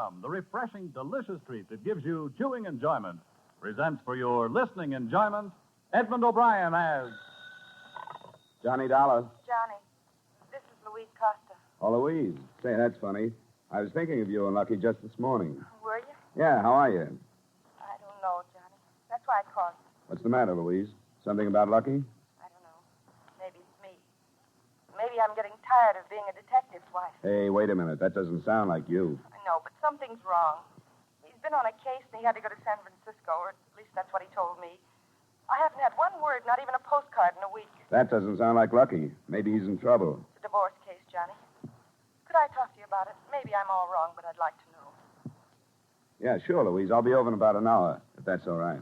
Gum, the refreshing, delicious treat that gives you chewing enjoyment, presents for your listening enjoyment Edmund O'Brien as... Johnny Dollar. Johnny, this is Louise Costa. Oh, Louise. Say, that's funny. I was thinking of you and Lucky just this morning. Were you? Yeah, how are you? I don't know, Johnny. That's why I called you. What's the matter, Louise? Something about Lucky? I don't know. Maybe it's me. Maybe I'm getting tired of being a detective's wife. Hey, wait a minute. That doesn't sound like you. I know, but something's wrong. He's been on a case and he had to go to San Francisco, or at least that's what he told me. I haven't had one word, not even a postcard in a week. That doesn't sound like Lucky. Maybe he's in trouble. It's a divorce case, Johnny. Could I talk to you about it? Maybe I'm all wrong, but I'd like to know. Yeah, sure, Louise. I'll be over in about an hour, if that's all right.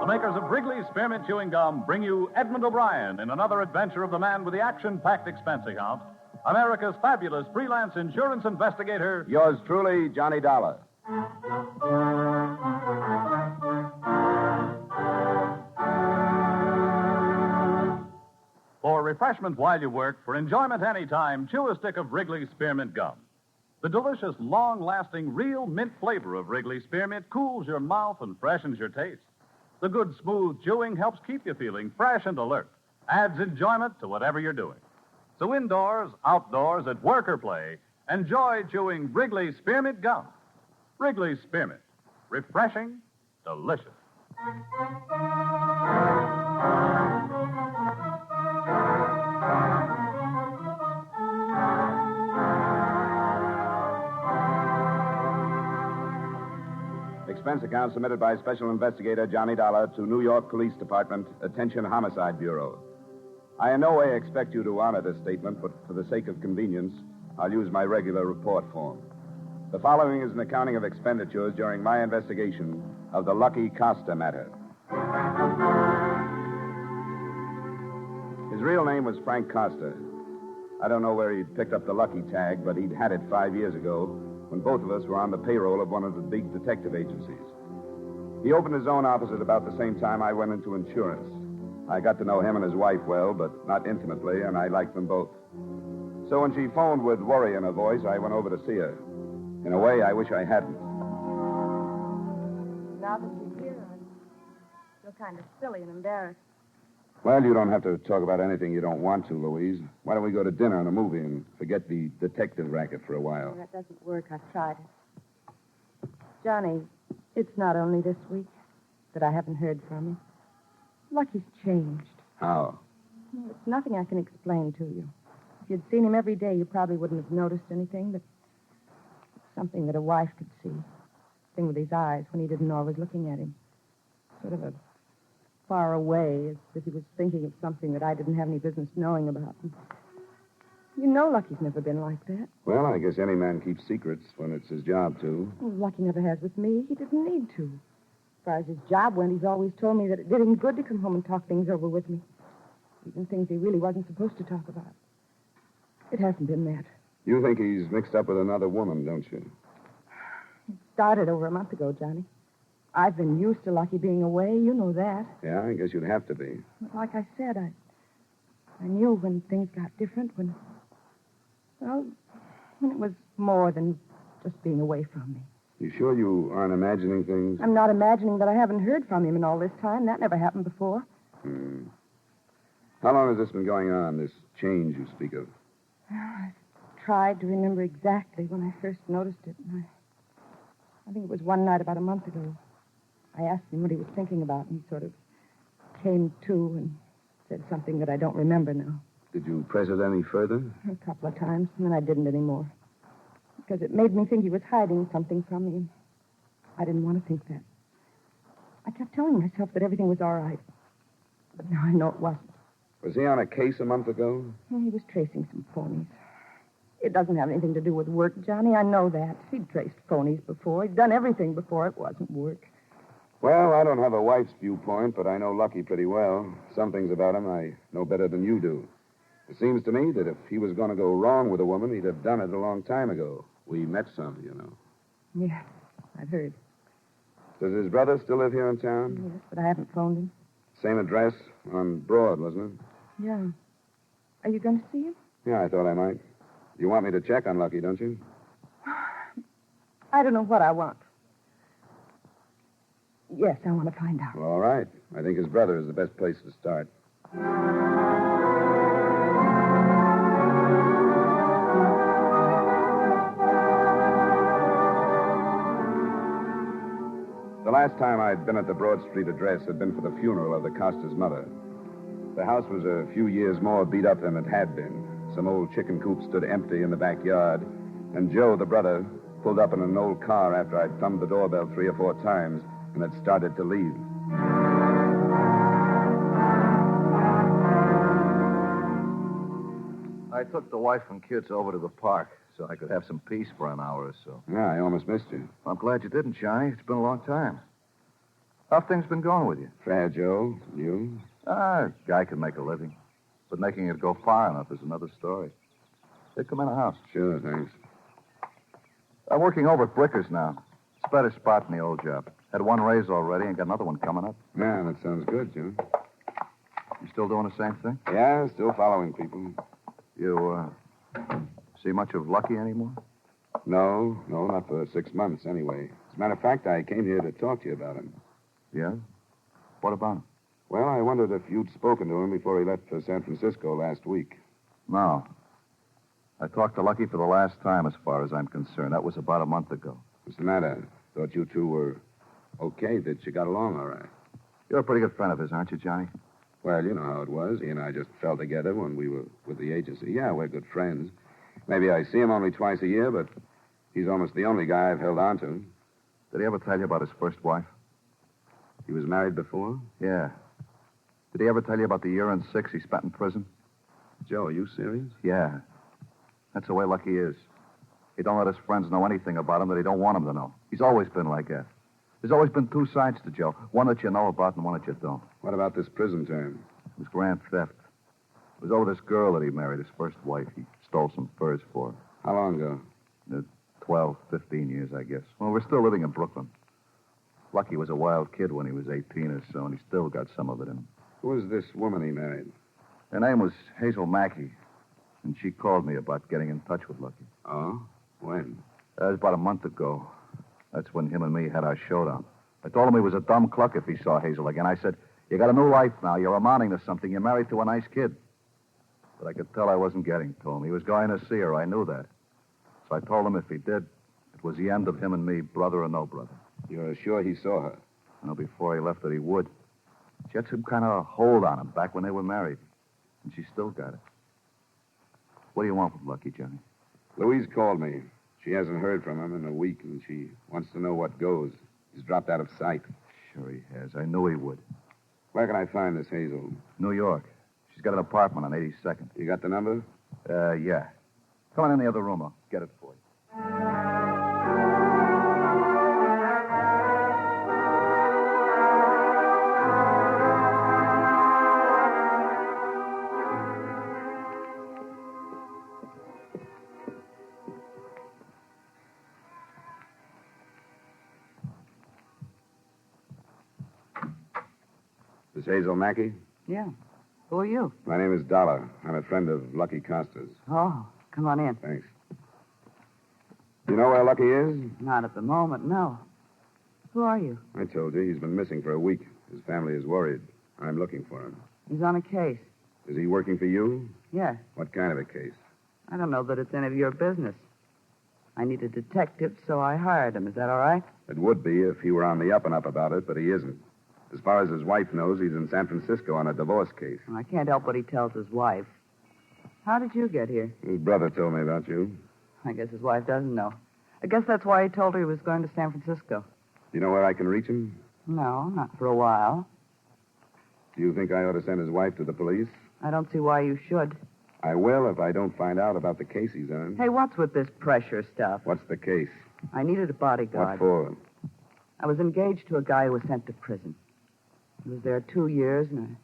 The makers of Wrigley's Spearmint Chewing Gum bring you Edmund O'Brien in another adventure of the man with the action-packed expense account, America's fabulous freelance insurance investigator... Yours truly, Johnny Dollar. For refreshment while you work, for enjoyment anytime, chew a stick of Wrigley's Spearmint Gum. The delicious, long-lasting, real mint flavor of Wrigley's Spearmint cools your mouth and freshens your taste. The good, smooth chewing helps keep you feeling fresh and alert, adds enjoyment to whatever you're doing. So indoors, outdoors, at work or play, enjoy chewing Wrigley's Spearmint Gum. Wrigley's Spearmint. Refreshing, delicious. Expense account submitted by Special Investigator Johnny Dollar to New York Police Department, Attention Homicide Bureau. I in no way expect you to honor this statement, but for the sake of convenience, I'll use my regular report form. The following is an accounting of expenditures during my investigation of the Lucky Costa matter. His real name was Frank Costa. I don't know where he'd picked up the Lucky tag, but he'd had it 5 years ago when both of us were on the payroll of one of the big detective agencies. He opened his own office at about the same time I went into insurance. I got to know him and his wife well, but not intimately, and I liked them both. So when she phoned with worry in her voice, I went over to see her. In a way, I wish I hadn't. Now that you're here, I feel kind of silly and embarrassed. Well, you don't have to talk about anything you don't want to, Louise. Why don't we go to dinner and a movie and forget the detective racket for a while? That doesn't work. I've tried it. Johnny, it's not only this week that I haven't heard from him. Lucky's changed. How? Well, it's nothing I can explain to you. If you'd seen him every day, you probably wouldn't have noticed anything, but it's something that a wife could see. Thing with his eyes when he didn't know I was looking at him. Sort of a far away, as if he was thinking of something that I didn't have any business knowing about. You know Lucky's never been like that. Well, I guess any man keeps secrets when it's his job to. Well, Lucky never has with me. He didn't need to. As far as his job went, he's always told me that it did him good to come home and talk things over with me. Even things he really wasn't supposed to talk about. It hasn't been that. You think he's mixed up with another woman, don't you? It started over a month ago, Johnny. I've been used to Lucky being away. You know that. Yeah, I guess you'd have to be. But like I said, I knew when things got different, when it was more than just being away from me. You sure you aren't imagining things? I'm not imagining that I haven't heard from him in all this time. That never happened before. How long has this been going on, this change you speak of? Well, I've tried to remember exactly when I first noticed it. And I think it was one night about a month ago. I asked him what he was thinking about, and he sort of came to and said something that I don't remember now. Did you press it any further? A couple of times, and then I didn't anymore. Because it made me think he was hiding something from me. I didn't want to think that. I kept telling myself that everything was all right. But now I know it wasn't. Was he on a case a month ago? Well, he was tracing some phonies. It doesn't have anything to do with work, Johnny. I know that. He'd traced phonies before. He'd done everything before. It wasn't work. Well, I don't have a wife's viewpoint, but I know Lucky pretty well. Some things about him I know better than you do. It seems to me that if he was going to go wrong with a woman, he'd have done it a long time ago. We met some, you know. Yeah, I've heard. Does his brother still live here in town? Yes, but I haven't phoned him. Same address on Broad, wasn't it? Yeah. Are you going to see him? Yeah, I thought I might. You want me to check on Lucky, don't you? I don't know what I want. Yes, I want to find out. Well, all right. I think his brother is the best place to start. The last time I'd been at the Broad Street address had been for the funeral of the Costa's mother. The house was a few years more beat up than it had been. Some old chicken coops stood empty in the backyard, and Joe, the brother, pulled up in an old car after I'd thumbed the doorbell 3 or 4 times and had started to leave. I took the wife and kids over to the park so I could have some peace for an hour or so. Yeah, I almost missed you. I'm glad you didn't, Johnny. It's been a long time. How've things been going with you? Fair, Joe. You? Guy can make a living. But making it go far enough is another story. Hey, come in the house. Sure, thanks. I'm working over at Bricker's now. It's a better spot than the old job. Had one raise already and got another one coming up. Yeah, that sounds good, Joe. You still doing the same thing? Yeah, still following people. You, see much of Lucky anymore? No, not for 6 months, anyway. As a matter of fact, I came here to talk to you about him. Yeah? What about him? Well, I wondered if you'd spoken to him before he left for San Francisco last week. No. I talked to Lucky for the last time, as far as I'm concerned. That was about a month ago. What's the matter? Thought you two were okay, that you got along all right. You're a pretty good friend of his, aren't you, Johnny? Well, you know how it was. He and I just fell together when we were with the agency. Yeah, we're good friends. Maybe I see him only twice a year, but he's almost the only guy I've held on to. Did he ever tell you about his first wife? He was married before? Yeah. Did he ever tell you about the year and 6 he spent in prison? Joe, are you serious? Yeah. That's the way Lucky is. He don't let his friends know anything about him that he don't want them to know. He's always been like that. There's always been 2 sides to Joe. One that you know about and one that you don't. What about this prison term? It was grand theft. It was over this girl that he married, his first wife. He stole some furs for her. How long ago? 12, 15 years, I guess. Well, we're still living in Brooklyn. Lucky was a wild kid when he was 18 or so, and he still got some of it in him. Who was this woman he married? Her name was Hazel Mackey, and she called me about getting in touch with Lucky. Oh? When? That was about a month ago. That's when him and me had our showdown. I told him he was a dumb cluck if he saw Hazel again. I said, you got a new life now. You're amounting to something. You're married to a nice kid. But I could tell I wasn't getting to him. He was going to see her. I knew that. So I told him if he did, it was the end of him and me, brother or no brother. You're sure he saw her? I know before he left that he would. She had some kind of hold on him back when they were married. And she still got it. What do you want with Lucky, Johnny? Louise called me. She hasn't heard from him in a week, and she wants to know what goes. He's dropped out of sight. Sure he has. I knew he would. Where can I find this Hazel? New York. She's got an apartment on 82nd. You got the number? Yeah. Come on in the other room. I'll get it for you. This Hazel Mackey? Yeah. Who are you? My name is Dollar. I'm a friend of Lucky Costa's. Oh, come on in. Thanks. You know where Lucky is? Not at the moment, no. Who are you? I told you. He's been missing for a week. His family is worried. I'm looking for him. He's on a case. Is he working for you? Yes. What kind of a case? I don't know that it's any of your business. I need a detective, so I hired him. Is that all right? It would be if he were on the up and up about it, but he isn't. As far as his wife knows, he's in San Francisco on a divorce case. Well, I can't help what he tells his wife. How did you get here? His brother told me about you. I guess his wife doesn't know. I guess that's why he told her he was going to San Francisco. Do you know where I can reach him? No, not for a while. Do you think I ought to send his wife to the police? I don't see why you should. I will if I don't find out about the case he's on. Hey, what's with this pressure stuff? What's the case? I needed a bodyguard. What for? I was engaged to a guy who was sent to prison. He was there 2 years, and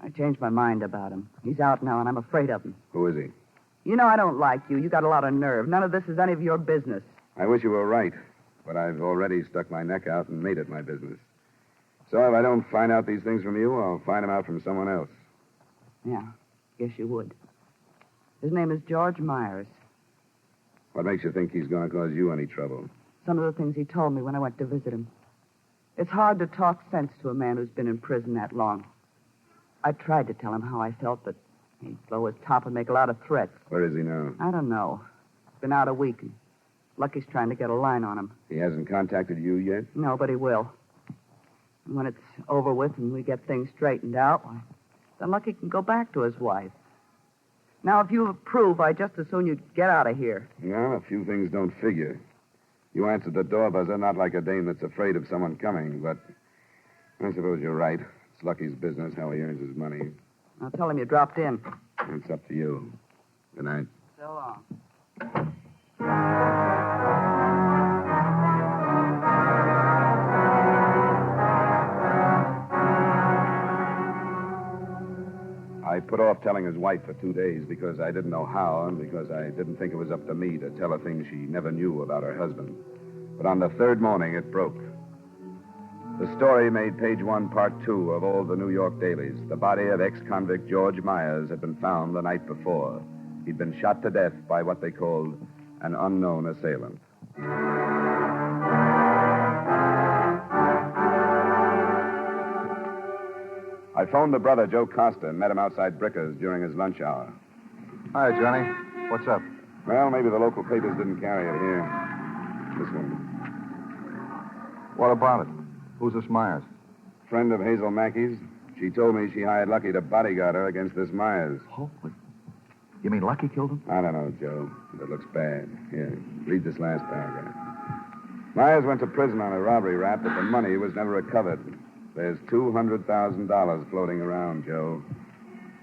I changed my mind about him. He's out now, and I'm afraid of him. Who is he? You know I don't like you. You got a lot of nerve. None of this is any of your business. I wish you were right, but I've already stuck my neck out and made it my business. So if I don't find out these things from you, I'll find them out from someone else. Yeah. Guess you would. His name is George Myers. What makes you think he's going to cause you any trouble? Some of the things he told me when I went to visit him. It's hard to talk sense to a man who's been in prison that long. I tried to tell him how I felt, but he'd blow his top and make a lot of threats. Where is he now? I don't know. Been out a week. And Lucky's trying to get a line on him. He hasn't contacted you yet? No, but he will. And when it's over with and we get things straightened out, why, then Lucky can go back to his wife. Now, if you approve, I just as soon you'd get out of here. Well, a few things don't figure. You answered the door buzzer not like a dame that's afraid of someone coming, but I suppose you're right. It's Lucky's business how he earns his money. I'll tell him you dropped in. It's up to you. Good night. So long. I put off telling his wife for 2 days because I didn't know how and because I didn't think it was up to me to tell her things she never knew about her husband. But on the third morning, it broke. The story made page 1, part 2 of all the New York dailies. The body of ex-convict George Myers had been found the night before. He'd been shot to death by what they called an unknown assailant. I phoned the brother, Joe Costa, and met him outside Bricker's during his lunch hour. Hi, Johnny. What's up? Well, maybe the local papers didn't carry it here. This one. What about it? Who's this Myers? Friend of Hazel Mackey's. She told me she hired Lucky to bodyguard her against this Myers. Oh, what? You mean Lucky killed him? I don't know, Joe. But it looks bad. Here, read this last paragraph. Myers went to prison on a robbery rap, but the money was never recovered. There's $200,000 floating around, Joe.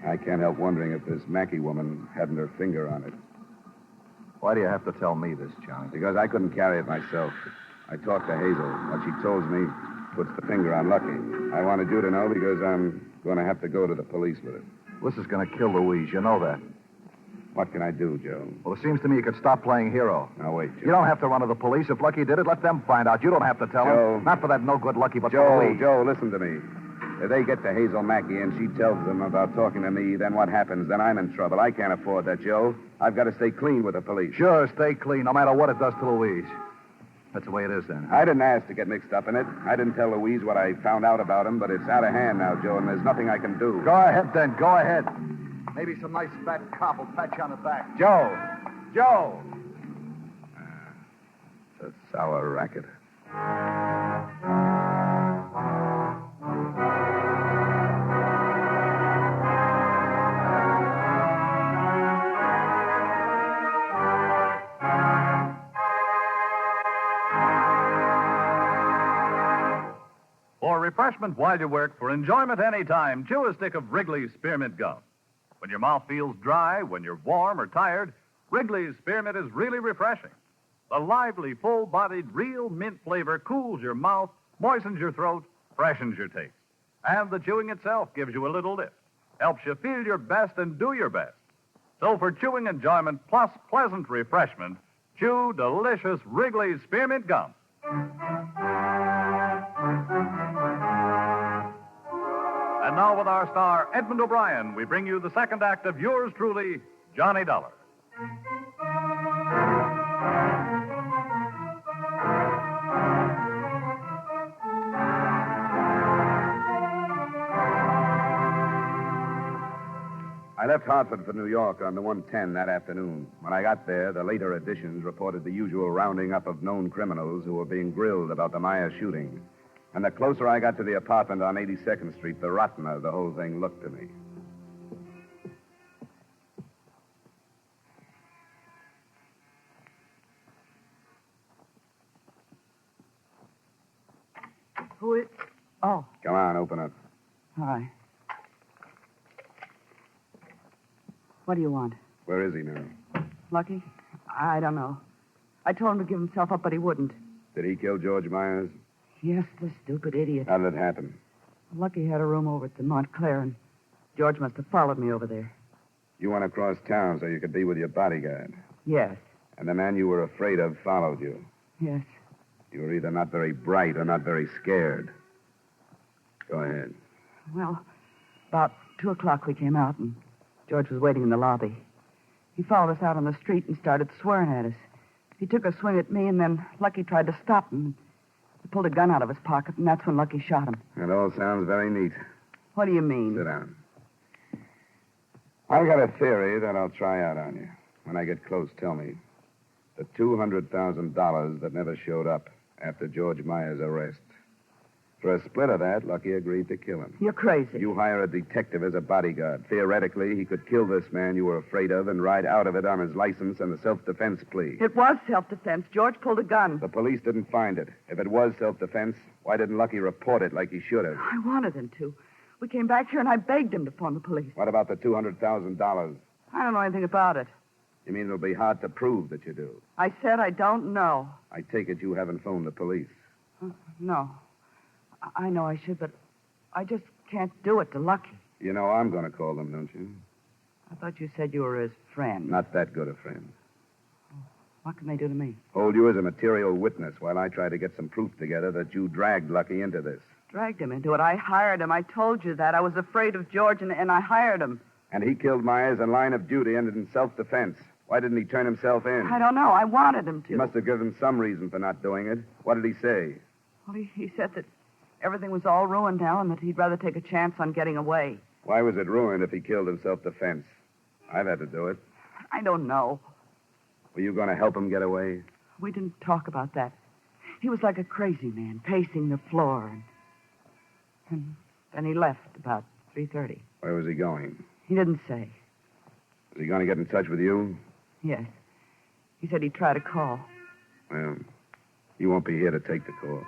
I can't help wondering if this Mackey woman hadn't her finger on it. Why do you have to tell me this, Johnny? Because I couldn't carry it myself. I talked to Hazel. What she told me puts the finger on Lucky. I wanted you to know because I'm going to have to go to the police with it. This is going to kill Louise. You know that. What can I do, Joe? Well, it seems to me you could stop playing hero. Now, wait, Joe. You don't have to run to the police. If Lucky did it, let them find out. You don't have to tell Joe. them. Not for that no-good Lucky, but for Joe, Louise. Joe, listen to me. If they get to Hazel Mackey and she tells them about talking to me, then what happens? Then I'm in trouble. I can't afford that, Joe. I've got to stay clean with the police. Sure, stay clean, no matter what it does to Louise. That's the way it is, then. I didn't ask to get mixed up in it. I didn't tell Louise what I found out about him, but it's out of hand now, Joe, and there's nothing I can do. Go ahead, then. Go ahead. Maybe some nice fat cop will pat you on the back. Joe! Joe! It's a sour racket. For refreshment while you work, for enjoyment any time, chew a stick of Wrigley's Spearmint Gum. When your mouth feels dry, when you're warm or tired, Wrigley's Spearmint is really refreshing. The lively, full-bodied, real mint flavor cools your mouth, moistens your throat, freshens your taste. And the chewing itself gives you a little lift, helps you feel your best and do your best. So for chewing enjoyment plus pleasant refreshment, chew delicious Wrigley's Spearmint Gum. And now with our star, Edmund O'Brien, we bring you the second act of yours truly, Johnny Dollar. I left Hartford for New York on the 110 that afternoon. When I got there, the later editions reported the usual rounding up of known criminals who were being grilled about the Myers shooting. And the closer I got to the apartment on 82nd Street, the rottener the whole thing looked to me. Who is... Oh, Come on, open up. hi. What do you want? Where is he now? Lucky? I don't know. I told him to give himself up, but he wouldn't. Did he kill George Myers? Yes, the stupid idiot. How did it happen? Lucky had a room over at the Montclair, and George must have followed me over there. You went across town so you could be with your bodyguard. Yes, And the man you were afraid of followed you. yes. You were either not very bright or not very scared. Go ahead. Well, about 2 o'clock we came out, and George was waiting in the lobby. He followed us out on the street and started swearing at us. He took a swing at me, and then Lucky tried to stop him. He pulled a gun out of his pocket, and that's when Lucky shot him. It all sounds very neat. What do you mean? Sit down. I've got a theory that I'll try out on you. When I get close, tell me. The $200,000 that never showed up after George Myers' arrest. For a split of that, Lucky agreed to kill him. You're crazy. You hire a detective as a bodyguard. Theoretically, he could kill this man you were afraid of and ride out of it on his license and the self-defense plea. It was self-defense. George pulled a gun. The police didn't find it. If it was self-defense, why didn't Lucky report it like he should have? I wanted him to. We came back here, and I begged him to phone the police. What about the $200,000? I don't know anything about it. You mean it'll be hard to prove that you do? I said I don't know. I take it you haven't phoned the police. No. I know I should, but I just can't do it to Lucky. You know I'm going to call them, don't you? I thought you said you were his friend. Not that good a friend. What can they do to me? Hold you as a material witness while I try to get some proof together that you dragged Lucky into this. Dragged him into it. I hired him. I told you that. I was afraid of George, and I hired him. And he killed Myers in line of duty and in self-defense. Why didn't he turn himself in? I don't know. I wanted him to. You must have given some reason for not doing it. What did he say? Well, he said that everything was all ruined now and that he'd rather take a chance on getting away. Why was it ruined if he killed in self-defense? I've had to do it. I don't know. Were you going to help him get away? We didn't talk about that. He was like a crazy man, pacing the floor. And then he left about 3:30. Where was he going? He didn't say. Was he going to get in touch with you? Yes. He said he'd try to call. Well, you won't be here to take the call.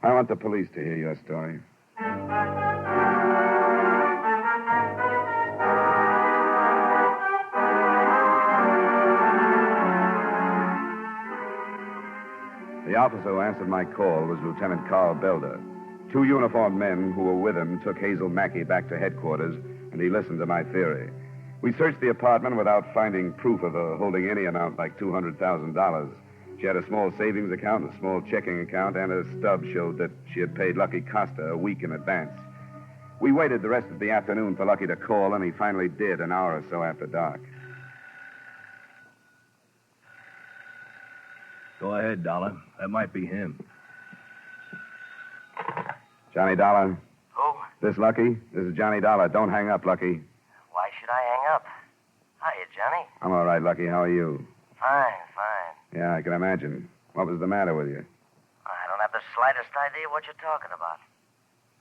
I want the police to hear your story. The officer who answered my call was Lieutenant Carl Belder. Two uniformed men who were with him took Hazel Mackey back to headquarters, and he listened to my theory. We searched the apartment without finding proof of her holding any amount like $200,000. She had a small savings account, a small checking account, and a stub showed that she had paid Lucky Costa a week in advance. We waited the rest of the afternoon for Lucky to call, and he finally did an hour or so after dark. Go ahead, Dollar. That might be him. Johnny Dollar. Who? This Lucky? This is Johnny Dollar. Don't hang up, Lucky. Why should I hang up? Hiya, Johnny. I'm all right, Lucky. How are you? Fine. Yeah, I can imagine. What was the matter with you? I don't have the slightest idea what you're talking about.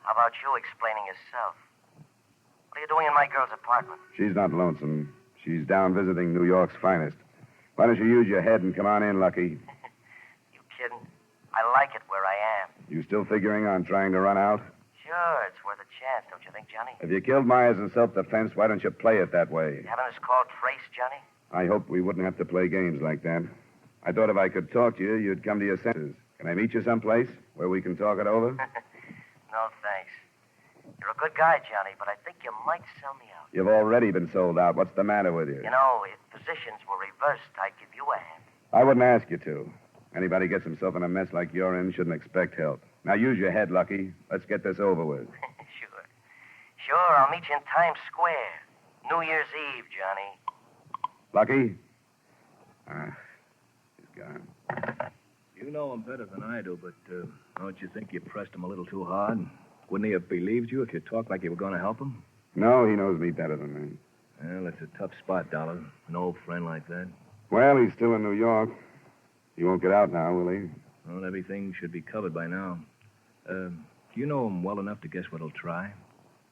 How about you explaining yourself? What are you doing in my girl's apartment? She's not lonesome. She's down visiting New York's finest. Why don't you use your head and come on in, Lucky? You kidding? I like it where I am. You still figuring on trying to run out? Sure, it's worth a chance, don't you think, Johnny? If you killed Myers in self-defense, why don't you play it that way? You having us called trace, Johnny? I hoped we wouldn't have to play games like that. I thought if I could talk to you, you'd come to your senses. Can I meet you someplace where we can talk it over? No, thanks. You're a good guy, Johnny, but I think you might sell me out. You've already been sold out. What's the matter with you? You know, if positions were reversed, I'd give you a hand. I wouldn't ask you to. Anybody gets himself in a mess like you're in shouldn't expect help. Now use your head, Lucky. Let's get this over with. Sure, I'll meet you in Times Square. New Year's Eve, Johnny. Lucky? He's gone. You know him better than I do, but don't you think you pressed him a little too hard? Wouldn't he have believed you if you talked like you were going to help him? No, he knows me better than me. Well, it's a tough spot, Dollar. An old friend like that. Well, he's still in New York. He won't get out now, will he? Well, everything should be covered by now. Do you know him well enough to guess what he'll try?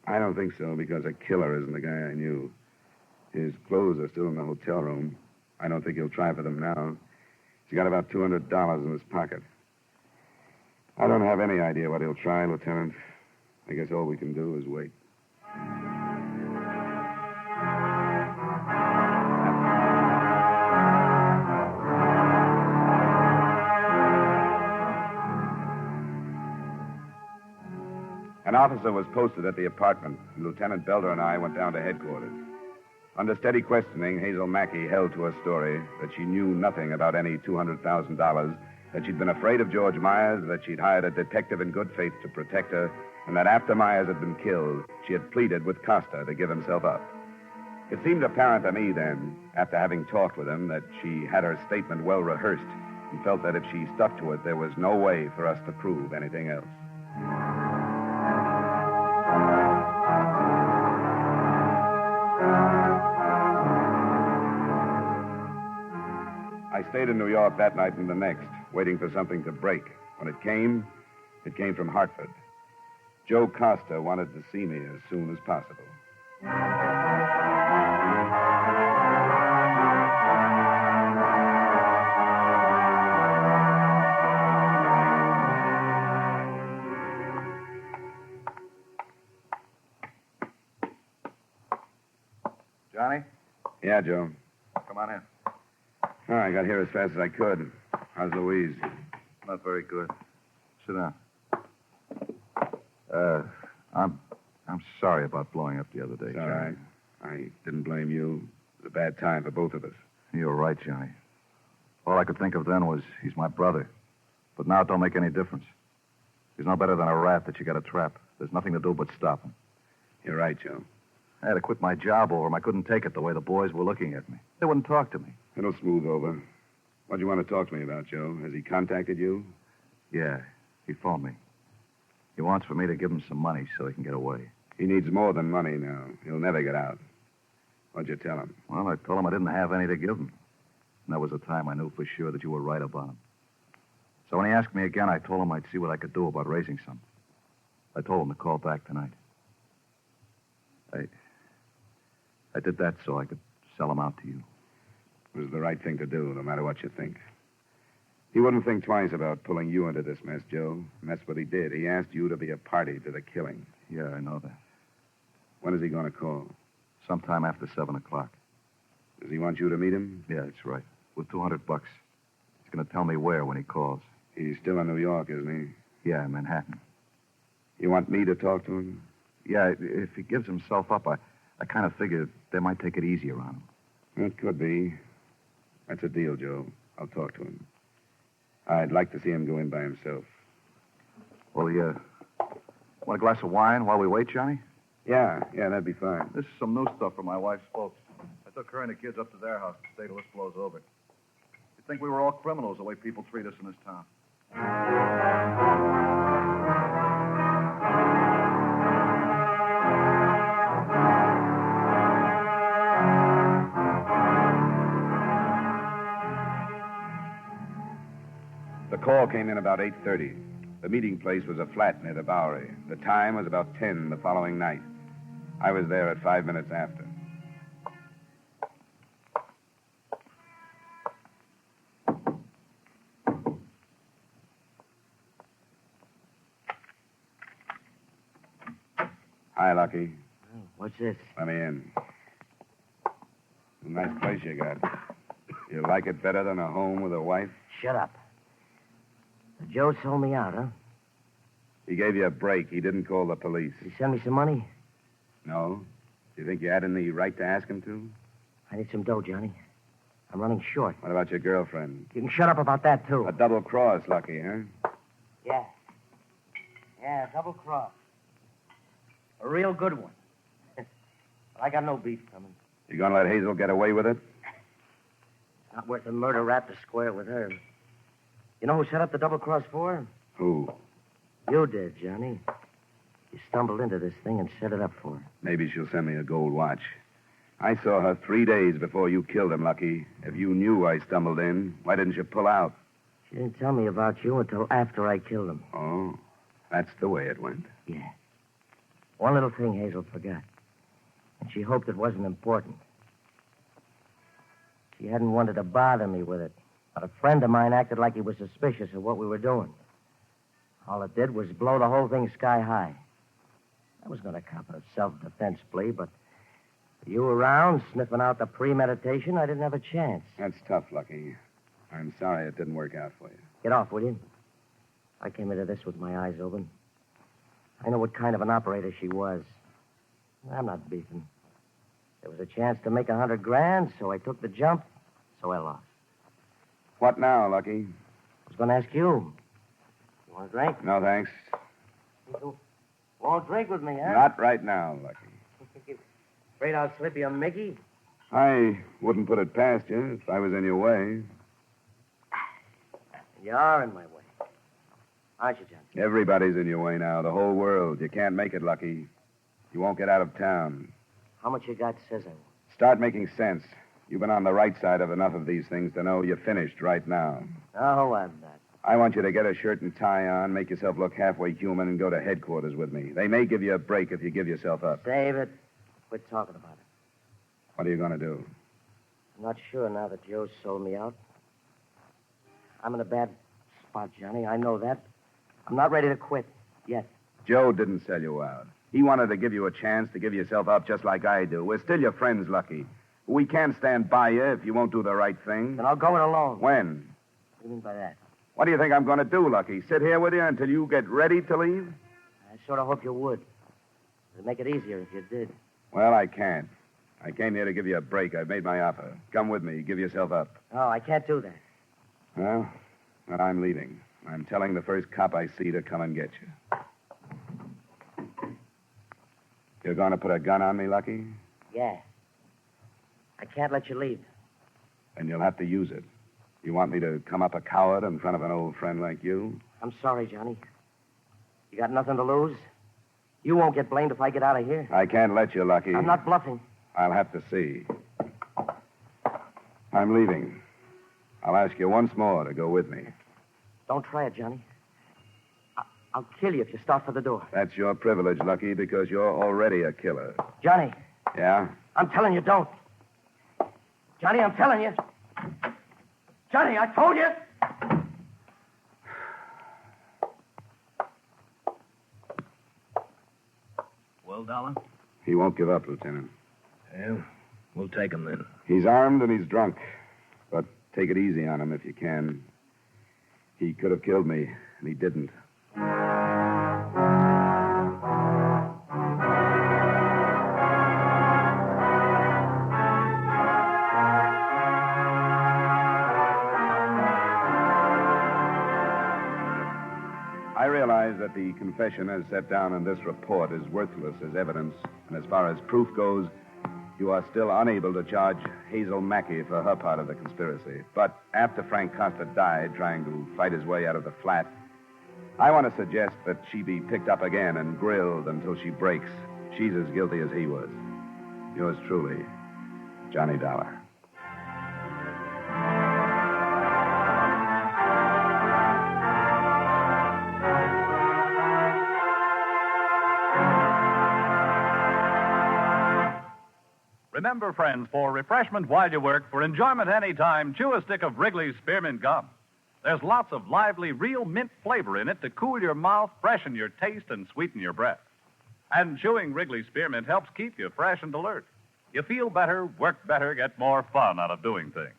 I don't think so, because a killer isn't the guy I knew. His clothes are still in the hotel room. I don't think he'll try for them now. He's got about $200 in his pocket. I don't have any idea what he'll try, Lieutenant. I guess all we can do is wait. An officer was posted at the apartment, and Lieutenant Belder and I went down to headquarters. Under steady questioning, Hazel Mackey held to her story that she knew nothing about any $200,000, that she'd been afraid of George Myers, that she'd hired a detective in good faith to protect her, and that after Myers had been killed, she had pleaded with Costa to give himself up. It seemed apparent to me then, after having talked with him, that she had her statement well rehearsed and felt that if she stuck to it, there was no way for us to prove anything else. I stayed in New York that night and the next, waiting for something to break. When it came from Hartford. Joe Costa wanted to see me as soon as possible. Johnny? Yeah, Joe. Come on in. Oh, I got here as fast as I could. How's Louise? Not very good. Sit down. I'm sorry about blowing up the other day, It's all Johnny. right. I didn't blame you. It was a bad time for both of us. You were right, Johnny. All I could think of then was he's my brother. But now it don't make any difference. He's no better than a rat that you got to trap. There's nothing to do but stop him. You're right, Joe. I had to quit my job over him. I couldn't take it the way the boys were looking at me. They wouldn't talk to me. It'll smooth over. What do you want to talk to me about, Joe? Has he contacted you? Yeah, he phoned me. He wants for me to give him some money so he can get away. He needs more than money now. He'll never get out. What'd you tell him? Well, I told him I didn't have any to give him. And that was the time I knew for sure that you were right about him. So when he asked me again, I told him I'd see what I could do about raising some. I told him to call back tonight. I did that so I could sell him out to you. It was the right thing to do, no matter what you think. He wouldn't think twice about pulling you into this mess, Joe. And that's what he did. He asked you to be a party to the killing. Yeah, I know that. When is he going to call? Sometime after 7 o'clock. Does he want you to meet him? Yeah, that's right. With $200. He's going to tell me where when he calls. He's still in New York, isn't Yeah, in Manhattan. he? You want me to talk to him? Yeah, if he gives himself up, I kind of figured they might take it easy around him. It could be. That's a deal, Joe. I'll talk to him. I'd like to see him go in by himself. Well, want a glass of wine while we wait, Johnny? Yeah, that'd be fine. This is some new stuff from my wife's folks. I took her and the kids up to their house to stay till this blows over. You'd think we were all criminals the way people treat us in this town. The call came in about 8:30. The meeting place was a flat near the Bowery. The time was about 10 the following night. I was there at 5 minutes after. Hi, Lucky. What's this? Let me in. A nice place you got. You like it better than a home with a wife? Shut up. Joe sold me out, huh? He gave you a break. He didn't call the police. Did he send me some money? No? Do you think you had any right to ask him to? I need some dough, Johnny. I'm running short. What about your girlfriend? You can shut up about that, too. A double cross, Lucky, huh? Yeah. Yeah, double cross. A real good one. I got no beef coming. You gonna let Hazel get away with it? It's not worth a murder rap to square with her. You know who set up the double cross for her? Who? You did, Johnny. You stumbled into this thing and set it up for her. Maybe she'll send me a gold watch. I saw her 3 days before you killed him, Lucky. If you knew I stumbled in, why didn't you pull out? She didn't tell me about you until after I killed him. Oh, that's the way it went. Yeah. One little thing Hazel forgot. And she hoped it wasn't important. She hadn't wanted to bother me with it. But a friend of mine acted like he was suspicious of what we were doing. All it did was blow the whole thing sky high. I was going to cop a self-defense plea, but you around sniffing out the premeditation, I didn't have a chance. That's tough, Lucky. I'm sorry it didn't work out for you. Get off, will you? I came into this with my eyes open. I know what kind of an operator she was. I'm not beefing. There was a chance to make $100,000, so I took the jump, so I lost. What now, Lucky? I was going to ask you. You want a drink? No, thanks. You won't drink with me, huh? Not right now, Lucky. Afraid I'll slip you a Mickey? I wouldn't put it past you if I was in your way. You are in my way. Aren't you, Johnny? Everybody's in your way now, the whole world. You can't make it, Lucky. You won't get out of town. How much you got says I will. Start making sense. You've been on the right side of enough of these things to know you're finished right now. No, I'm not. I want you to get a shirt and tie on, make yourself look halfway human, and go to headquarters with me. They may give you a break if you give yourself up. Save it. Quit talking about it. What are you going to do? I'm not sure now that Joe sold me out. I'm in a bad spot, Johnny. I know that. I'm not ready to quit yet. Joe didn't sell you out. He wanted to give you a chance to give yourself up just like I do. We're still your friends, Lucky. We can't stand by you if you won't do the right thing. Then I'll go it alone. When? What do you mean by that? What do you think I'm going to do, Lucky? Sit here with you until you get ready to leave? I sort of hope you would. It'd make it easier if you did. Well, I can't. I came here to give you a break. I've made my offer. Come with me. Give yourself up. No, I can't do that. Well, then I'm leaving. I'm telling the first cop I see to come and get you. You're going to put a gun on me, Lucky? Yeah. I can't let you leave. Then you'll have to use it. You want me to come up a coward in front of an old friend like you? I'm sorry, Johnny. You got nothing to lose? You won't get blamed if I get out of here. I can't let you, Lucky. I'm not bluffing. I'll have to see. I'm leaving. I'll ask you once more to go with me. Don't try it, Johnny. I'll kill you if you start for the door. That's your privilege, Lucky, because you're already a killer. Johnny, Yeah? I'm telling you, don't. Johnny, I'm telling you. Johnny, I told you. Well, Dollar? He won't give up, Lieutenant. Yeah, we'll take him then. He's armed and he's drunk. But take it easy on him if you can. He could have killed me, and he didn't. I realize that the confession as set down in this report is worthless as evidence, and as far as proof goes, you are still unable to charge Hazel Mackey for her part of the conspiracy. But after Frank Costa died trying to fight his way out of the flat, I want to suggest that she be picked up again and grilled until she breaks. She's as guilty as he was. Yours truly, Johnny Dollar. Remember, friends, for refreshment while you work, for enjoyment anytime, chew a stick of Wrigley's Spearmint Gum. There's lots of lively, real mint flavor in it to cool your mouth, freshen your taste, and sweeten your breath. And chewing Wrigley's Spearmint helps keep you fresh and alert. You feel better, work better, get more fun out of doing things.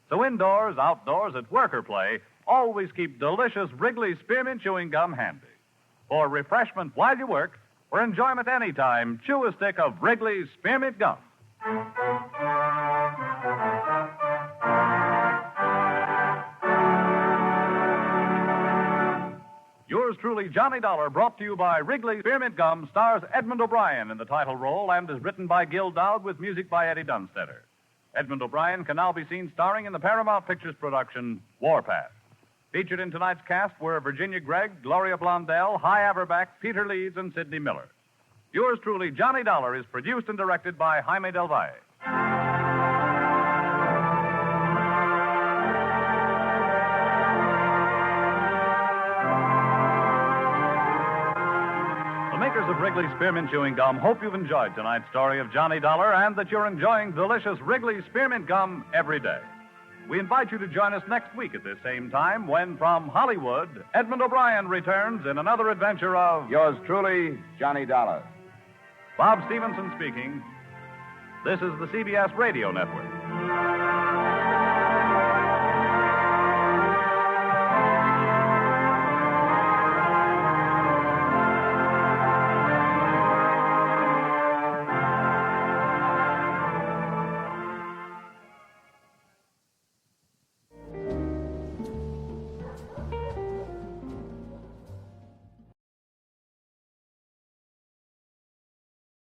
So indoors, outdoors, at work or play, always keep delicious Wrigley's Spearmint Chewing Gum handy. For refreshment while you work, for enjoyment anytime, chew a stick of Wrigley's Spearmint Gum. Yours truly, Johnny Dollar, brought to you by Wrigley Spearmint Gum, stars Edmund O'Brien in the title role and is written by Gil Dowd with music by Eddie Dunstetter. Edmund O'Brien can now be seen starring in the Paramount Pictures production, Warpath. Featured in tonight's cast were Virginia Gregg, Gloria Blondell, Hy Averback, Peter Leeds, and Sidney Miller. Yours truly, Johnny Dollar, is produced and directed by Jaime Del Valle. The makers of Wrigley's Spearmint Chewing Gum hope you've enjoyed tonight's story of Johnny Dollar and that you're enjoying delicious Wrigley's Spearmint Gum every day. We invite you to join us next week at this same time when, from Hollywood, Edmund O'Brien returns in another adventure of Yours truly, Johnny Dollar. Bob Stevenson speaking. This is the CBS Radio Network.